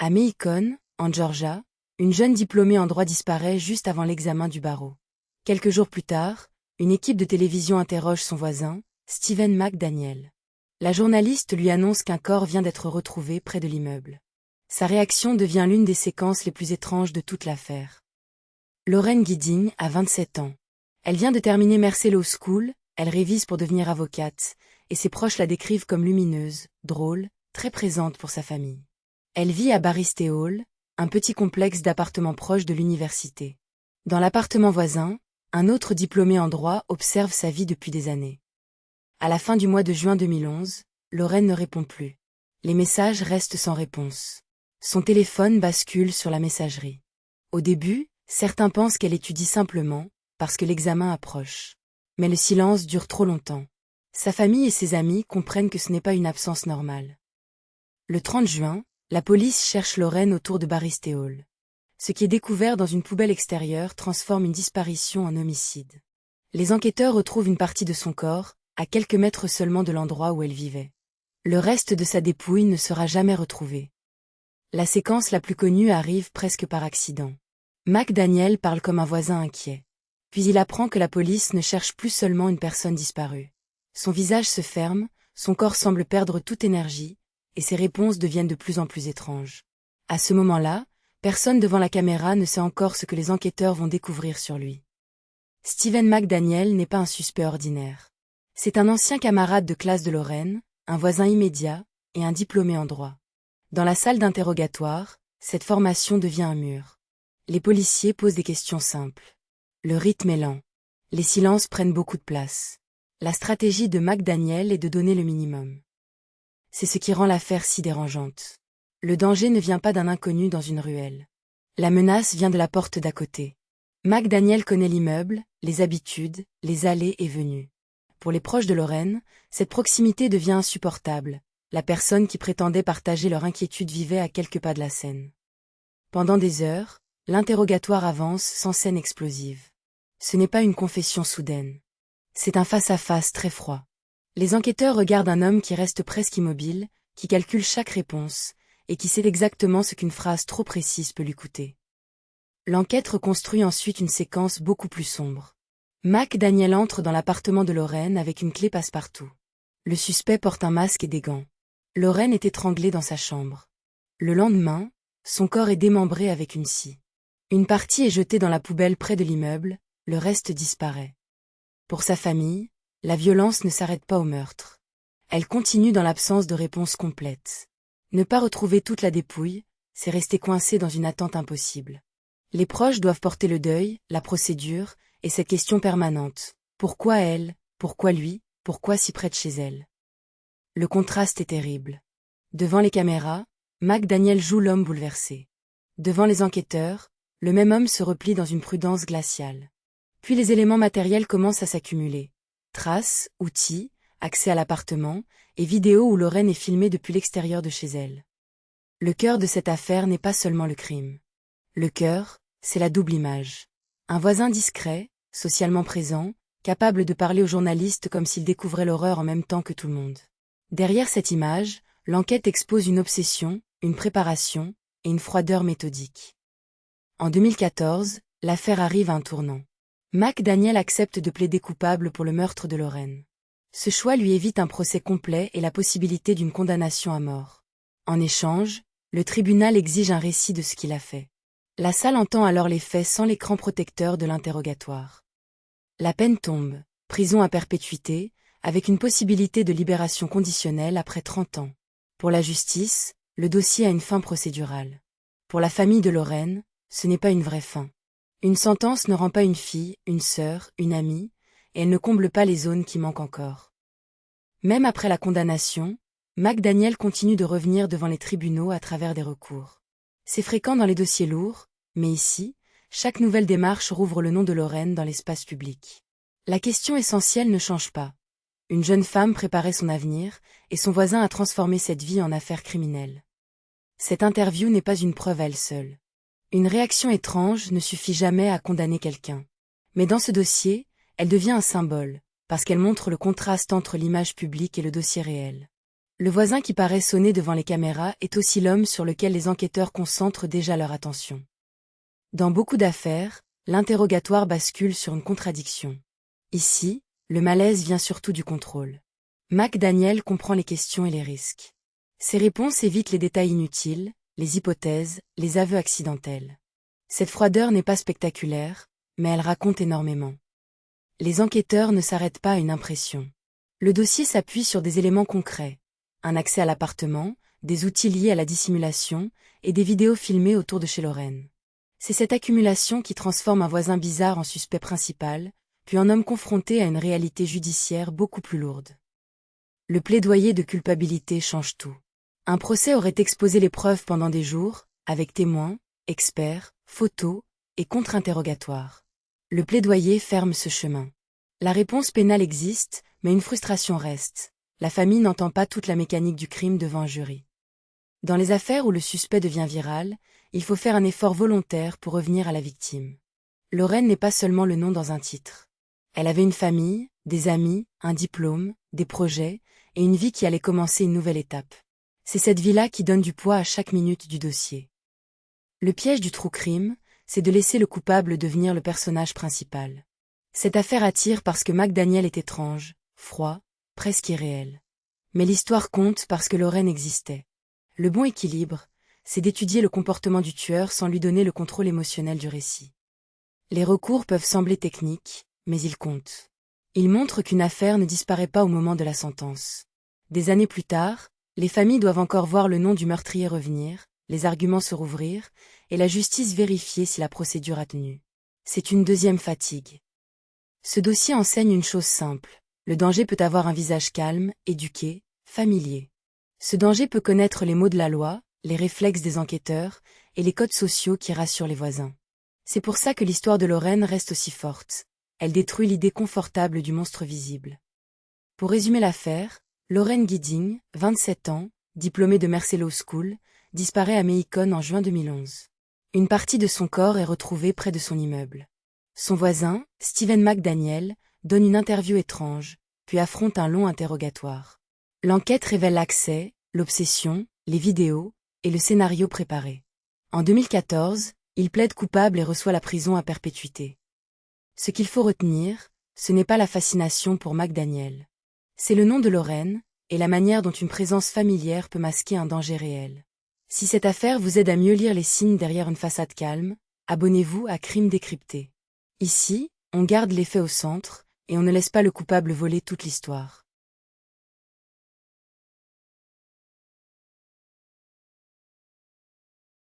À Macon, en Georgia, une jeune diplômée en droit disparaît juste avant l'examen du barreau. Quelques jours plus tard, une équipe de télévision interroge son voisin, Stephen McDaniel. La journaliste lui annonce qu'un corps vient d'être retrouvé près de l'immeuble. Sa réaction devient l'une des séquences les plus étranges de toute l'affaire. Lauren Gidding a 27 ans. Elle vient de terminer Mercer Law School, elle révise pour devenir avocate, et ses proches la décrivent comme lumineuse, drôle, très présente pour sa famille. Elle vit à Baristey Hall, un petit complexe d'appartements proche de l'université. Dans l'appartement voisin, un autre diplômé en droit observe sa vie depuis des années. À la fin du mois de juin 2011, Lauren ne répond plus. Les messages restent sans réponse. Son téléphone bascule sur la messagerie. Au début, certains pensent qu'elle étudie simplement, parce que l'examen approche. Mais le silence dure trop longtemps. Sa famille et ses amis comprennent que ce n'est pas une absence normale. Le 30 juin, la police cherche Lauren autour de Baristey Hall. Ce qui est découvert dans une poubelle extérieure transforme une disparition en homicide. Les enquêteurs retrouvent une partie de son corps, à quelques mètres seulement de l'endroit où elle vivait. Le reste de sa dépouille ne sera jamais retrouvé. La séquence la plus connue arrive presque par accident. McDaniel parle comme un voisin inquiet. Puis il apprend que la police ne cherche plus seulement une personne disparue. Son visage se ferme, son corps semble perdre toute énergie, et ses réponses deviennent de plus en plus étranges. À ce moment-là, personne devant la caméra ne sait encore ce que les enquêteurs vont découvrir sur lui. Stephen McDaniel n'est pas un suspect ordinaire. C'est un ancien camarade de classe de Lauren, un voisin immédiat, et un diplômé en droit. Dans la salle d'interrogatoire, cette formation devient un mur. Les policiers posent des questions simples. Le rythme est lent. Les silences prennent beaucoup de place. La stratégie de McDaniel est de donner le minimum. C'est ce qui rend l'affaire si dérangeante. Le danger ne vient pas d'un inconnu dans une ruelle. La menace vient de la porte d'à côté. McDaniel connaît l'immeuble, les habitudes, les allées et venues. Pour les proches de Lauren, cette proximité devient insupportable. La personne qui prétendait partager leur inquiétude vivait à quelques pas de la scène. Pendant des heures, l'interrogatoire avance sans scène explosive. Ce n'est pas une confession soudaine. C'est un face-à-face très froid. Les enquêteurs regardent un homme qui reste presque immobile, qui calcule chaque réponse, et qui sait exactement ce qu'une phrase trop précise peut lui coûter. L'enquête reconstruit ensuite une séquence beaucoup plus sombre. McDaniel entre dans l'appartement de Lauren avec une clé passe-partout. Le suspect porte un masque et des gants. Lauren est étranglée dans sa chambre. Le lendemain, son corps est démembré avec une scie. Une partie est jetée dans la poubelle près de l'immeuble, le reste disparaît. Pour sa famille, la violence ne s'arrête pas au meurtre. Elle continue dans l'absence de réponse complète. Ne pas retrouver toute la dépouille, c'est rester coincé dans une attente impossible. Les proches doivent porter le deuil, la procédure, et cette question permanente. Pourquoi elle? Pourquoi lui? Pourquoi si près de chez elle? Le contraste est terrible. Devant les caméras, McDaniel joue l'homme bouleversé. Devant les enquêteurs, le même homme se replie dans une prudence glaciale. Puis les éléments matériels commencent à s'accumuler. Traces, outils, accès à l'appartement, et vidéos où Lauren est filmée depuis l'extérieur de chez elle. Le cœur de cette affaire n'est pas seulement le crime. Le cœur, c'est la double image. Un voisin discret, socialement présent, capable de parler aux journalistes comme s'il découvrait l'horreur en même temps que tout le monde. Derrière cette image, l'enquête expose une obsession, une préparation, et une froideur méthodique. En 2014, l'affaire arrive à un tournant. McDaniel accepte de plaider coupable pour le meurtre de Lauren. Ce choix lui évite un procès complet et la possibilité d'une condamnation à mort. En échange, le tribunal exige un récit de ce qu'il a fait. La salle entend alors les faits sans l'écran protecteur de l'interrogatoire. La peine tombe, prison à perpétuité, avec une possibilité de libération conditionnelle après 30 ans. Pour la justice, le dossier a une fin procédurale. Pour la famille de Lauren, ce n'est pas une vraie fin. Une sentence ne rend pas une fille, une sœur, une amie, et elle ne comble pas les zones qui manquent encore. Même après la condamnation, McDaniel continue de revenir devant les tribunaux à travers des recours. C'est fréquent dans les dossiers lourds, mais ici, chaque nouvelle démarche rouvre le nom de Lauren dans l'espace public. La question essentielle ne change pas. Une jeune femme préparait son avenir, et son voisin a transformé cette vie en affaire criminelle. Cette interview n'est pas une preuve à elle seule. Une réaction étrange ne suffit jamais à condamner quelqu'un. Mais dans ce dossier, elle devient un symbole, parce qu'elle montre le contraste entre l'image publique et le dossier réel. Le voisin qui paraît sonner devant les caméras est aussi l'homme sur lequel les enquêteurs concentrent déjà leur attention. Dans beaucoup d'affaires, l'interrogatoire bascule sur une contradiction. Ici, le malaise vient surtout du contrôle. McDaniel comprend les questions et les risques. Ses réponses évitent les détails inutiles, les hypothèses, les aveux accidentels. Cette froideur n'est pas spectaculaire, mais elle raconte énormément. Les enquêteurs ne s'arrêtent pas à une impression. Le dossier s'appuie sur des éléments concrets. Un accès à l'appartement, des outils liés à la dissimulation, et des vidéos filmées autour de chez Lorraine. C'est cette accumulation qui transforme un voisin bizarre en suspect principal, puis en homme confronté à une réalité judiciaire beaucoup plus lourde. Le plaidoyer de culpabilité change tout. Un procès aurait exposé les preuves pendant des jours, avec témoins, experts, photos, et contre-interrogatoires. Le plaidoyer ferme ce chemin. La réponse pénale existe, mais une frustration reste. La famille n'entend pas toute la mécanique du crime devant un jury. Dans les affaires où le suspect devient viral, il faut faire un effort volontaire pour revenir à la victime. Lorraine n'est pas seulement le nom dans un titre. Elle avait une famille, des amis, un diplôme, des projets, et une vie qui allait commencer une nouvelle étape. C'est cette vie-là qui donne du poids à chaque minute du dossier. Le piège du true crime, c'est de laisser le coupable devenir le personnage principal. Cette affaire attire parce que McDaniel est étrange, froid, presque irréel. Mais l'histoire compte parce que Lorraine existait. Le bon équilibre, c'est d'étudier le comportement du tueur sans lui donner le contrôle émotionnel du récit. Les recours peuvent sembler techniques, mais ils comptent. Ils montrent qu'une affaire ne disparaît pas au moment de la sentence. Des années plus tard, les familles doivent encore voir le nom du meurtrier revenir, les arguments se rouvrir, et la justice vérifier si la procédure a tenu. C'est une deuxième fatigue. Ce dossier enseigne une chose simple. Le danger peut avoir un visage calme, éduqué, familier. Ce danger peut connaître les mots de la loi, les réflexes des enquêteurs, et les codes sociaux qui rassurent les voisins. C'est pour ça que l'histoire de Lorraine reste aussi forte. Elle détruit l'idée confortable du monstre visible. Pour résumer l'affaire, Lorraine Gidding, 27 ans, diplômée de Mercer Law School, disparaît à Macon en juin 2011. Une partie de son corps est retrouvée près de son immeuble. Son voisin, Steven McDaniel, donne une interview étrange, puis affronte un long interrogatoire. L'enquête révèle l'accès, l'obsession, les vidéos, et le scénario préparé. En 2014, il plaide coupable et reçoit la prison à perpétuité. Ce qu'il faut retenir, ce n'est pas la fascination pour McDaniel. C'est le nom de Lorraine, et la manière dont une présence familière peut masquer un danger réel. Si cette affaire vous aide à mieux lire les signes derrière une façade calme, abonnez-vous à Crime décrypté. Ici, on garde les faits au centre, et on ne laisse pas le coupable voler toute l'histoire.